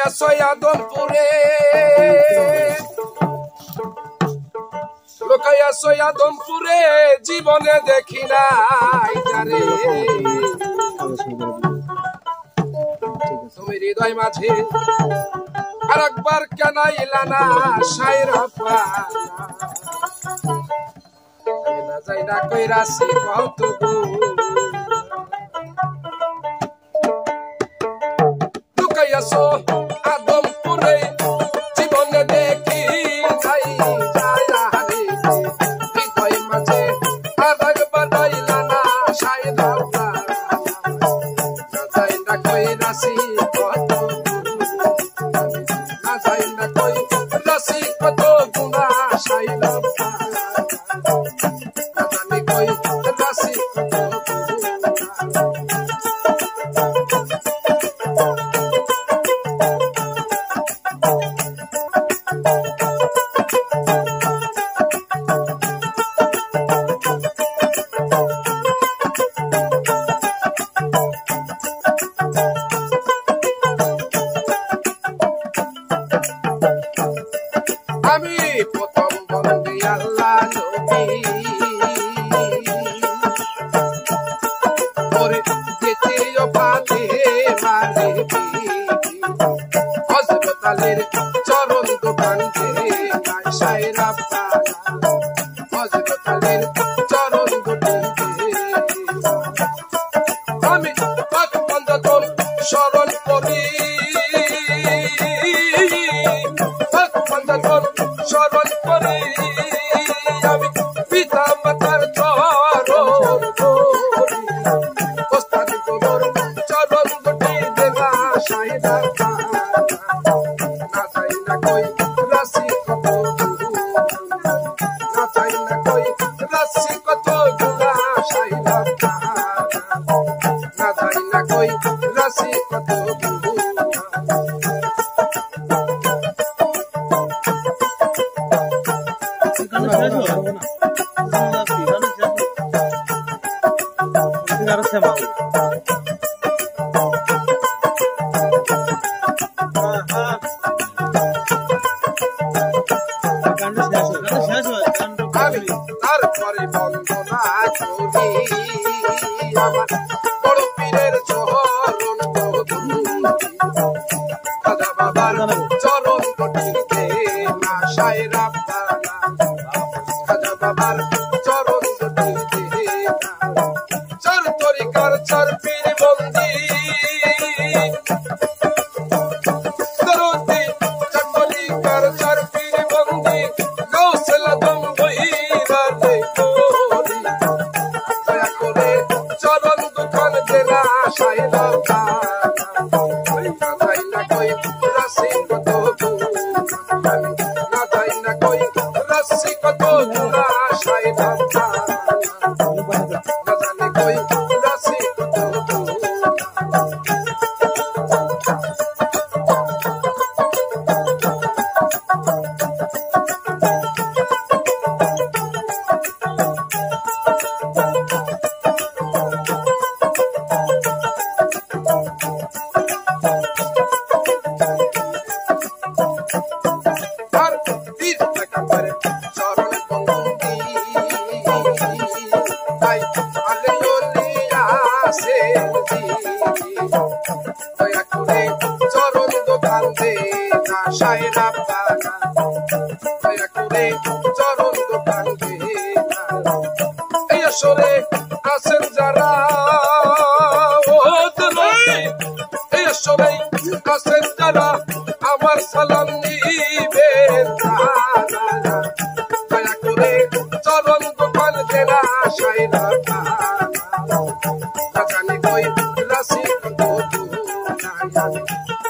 লুকাইয়া সৈয়াদমপুরে লুকাইয়া সৈয়াদমপুরে জীবনে দেখি নাই যারে তুমি হৃদয় মাঝে আর একবার কেন আইলা না সাইরা না যাই না কইরাছি কত লুকাইয়া সৈয়াদমপুরে জীবনে দেখি নাই যারে হৃদয় মাঝে আর একবার আইলা না সাইরা না যাই না কইরাছি কত না যাই না কইরাছি কত গুনাহ সাইরা আমি প্রথম বন্দী আল্লাহ নবী ওরে দ্বিতীয় পাতে মানে হযরত আলীর চরণ দুখানকে গায়সায় রাব্বানা হযরত আলীর চরণ দুখানকে আমি পাক বন্ধন স্মরণ করি স্মরণ করে আমি পিতা মাতার চরণ ওস্তাদ গুরুর চরণ দুটি দেখা সাইদা না চাই না কই রাশি কত না চাই না কই রাশি কত গুণা সাইদা না চাই না কই রাশি কত তারপরে বন্দনা করি আমার বড় পীরের চরণ দাদা বাবার চরণ দুটিতে না সাইরা দাদা বাবার চরণ দুটিতে চার তরিকার চার পীর বন্দি দরদি চার তরিকার চার পীর বন্দি গৌসল দম বহিরাতে করি দয়া করে চরণ দুখান দেনা সাইরা না যাই না কই রাশি কত না যাই না কই রাশি কত গুণা সাইরা না জানি কই রাশি কত আর বীর টাকার চরণ বন্দি তাই আলেওলিয়া সে দয়া করে চরণ দোকান দে না সাইরা পানা দয়া করে চরণ দোকান দে এই আসরে আছেন যারা ও দরদি এই আসরে আছেন যারা আমার সালাম নিবেন দয়া করে চরণ দোকান দেনা সাইরা না জানি কই রাশি কত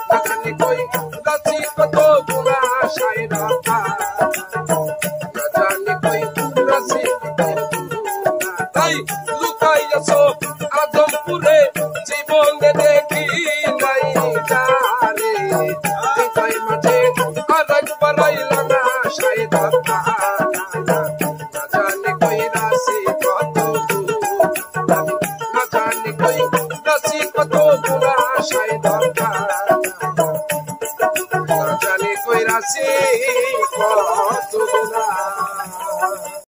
না জানি কই রাশি কত গুণা সাইরা না জানি কই রাশি তাই লুকাইয়া আদমপুরে জীবনে দেখি নাই যারে হৃদয় মাঝে আর একবার আইলা না সাইদা না জানি কই রাশি কত না জানি কই রাশি কত গুণা সাইদা আছি কত গুণা